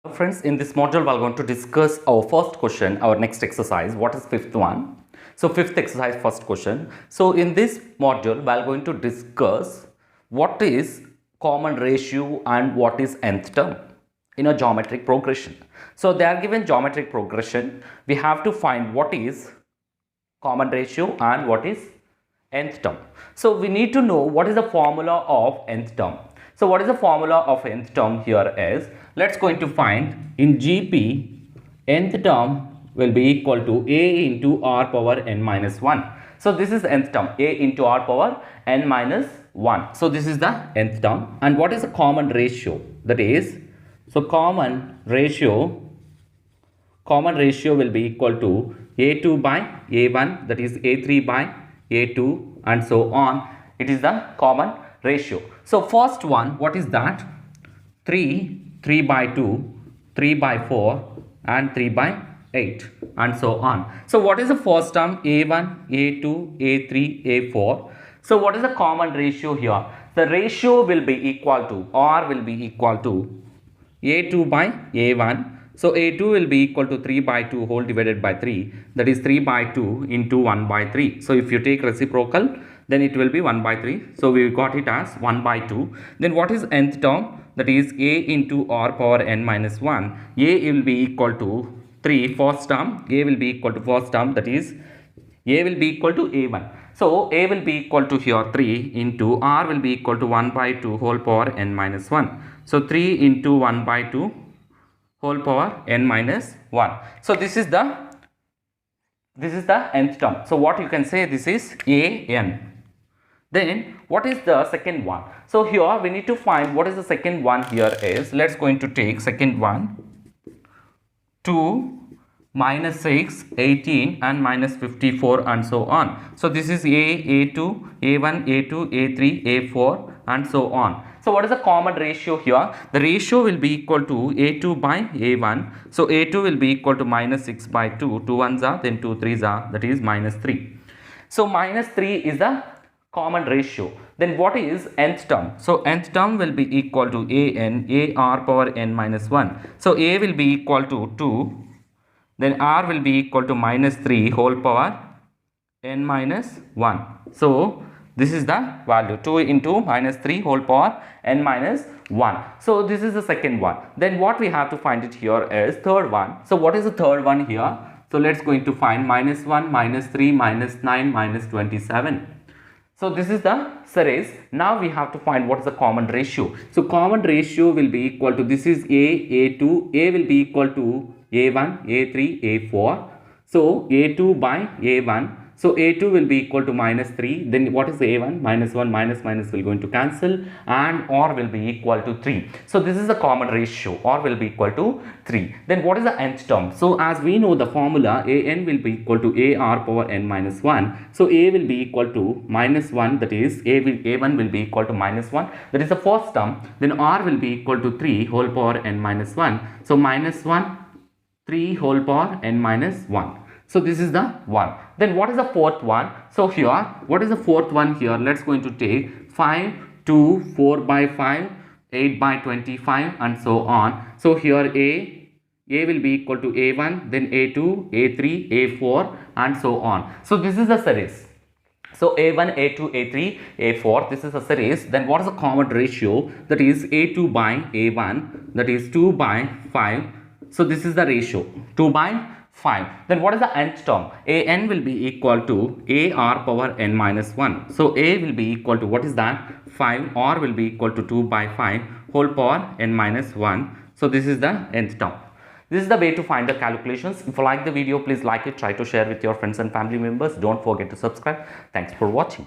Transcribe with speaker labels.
Speaker 1: Friends, in this module we are going to discuss our first question, our next exercise. What is fifth one? So fifth exercise, first question. So in this module we are going to discuss what is common ratio and what is nth term in a geometric progression. So they are given geometric progression. We have to find what is common ratio and what is nth term. So we need to know what is the formula of nth term. So what is the formula of nth term here is, let's going to find in GP nth term will be equal to a into r power n minus 1. So this is nth term, a into r power n minus 1. So this is the nth term. And what is the common ratio? That is, so common ratio will be equal to a2 by a1, that is a3 by a2 and so on. It is the common ratio. So first one, what is that? 3 by 2, 3 by 4 and 3 by 8 and so on. So what is the first term? a1, a2, a3, a4. So what is the common ratio here? The ratio will be equal to, or will be equal to a2 by a1. So a2 will be equal to 3 by 2 whole divided by 3, that is 3 by 2 into 1 by 3. So if you take reciprocal, then it will be 1 by 3. So we got it as 1 by 2. Then what is nth term? That is a into r power n minus 1. A will be equal to 3, first term. A will be equal to first term, that is a will be equal to a1. So a will be equal to here 3 into r will be equal to 1 by 2 whole power n minus 1. So 3 into 1 by 2 whole power n minus 1. So this is the nth term. So what you can say, this is an. Then what is the second one? So here we need to find what is the second one here is. Let's going to take second one, 2 minus 6, 18 and minus 54 and so on. So this is a2, a1, a2, a3, a4 and so on. So what is the common ratio here? The ratio will be equal to a2 by a1. So a2 will be equal to minus 6 by 2. 2 ones are, then 2 threes are, that is minus 3. So minus 3 is the common ratio. Then what is nth term? So nth term will be equal to ar power n minus 1. So a will be equal to 2. Then r will be equal to minus 3 whole power n minus 1. So this is the value, 2 into minus 3 whole power n minus 1. So this is the second one. Then what we have to find it here is third one. So what is the third one here? So let's going to find minus 1, minus 3, minus 9, minus 27. So this is the series. Now we have to find what is the common ratio. So common ratio will be equal to, this is a2, a will be equal to a1, a3, a4. So a2 by a1. So a2 will be equal to minus 3. Then what is a1? Minus 1, minus minus will going to cancel and r will be equal to 3. So this is the common ratio, r will be equal to 3. Then what is the nth term? So as we know the formula, an will be equal to ar power n minus 1. So a will be equal to minus 1, that is a1 will be equal to minus 1. That is the first term. Then r will be equal to 3 whole power n minus 1. So minus 1, 3 whole power n minus 1. So this is the one. Then what is the fourth one? So here, what is the fourth one here? Let's going to take 5, 2, 4 by 5, 8 by 25 and so on. So here a will be equal to a1, then a2, a3, a4 and so on. So this is the series. So a1, a2, a3, a4, this is a series. Then what is the common ratio? That is a2 by a1, that is 2 by 5. So this is the ratio, 2 by 5. Then what is the nth term? an will be equal to ar power n minus 1. So a will be equal to, what is that? 5. R will be equal to 2 by 5 whole power n minus 1. So this is the nth term. This is the way to find the calculations. If you like the video, please like it, try to share with your friends and family members. Don't forget to subscribe. Thanks for watching.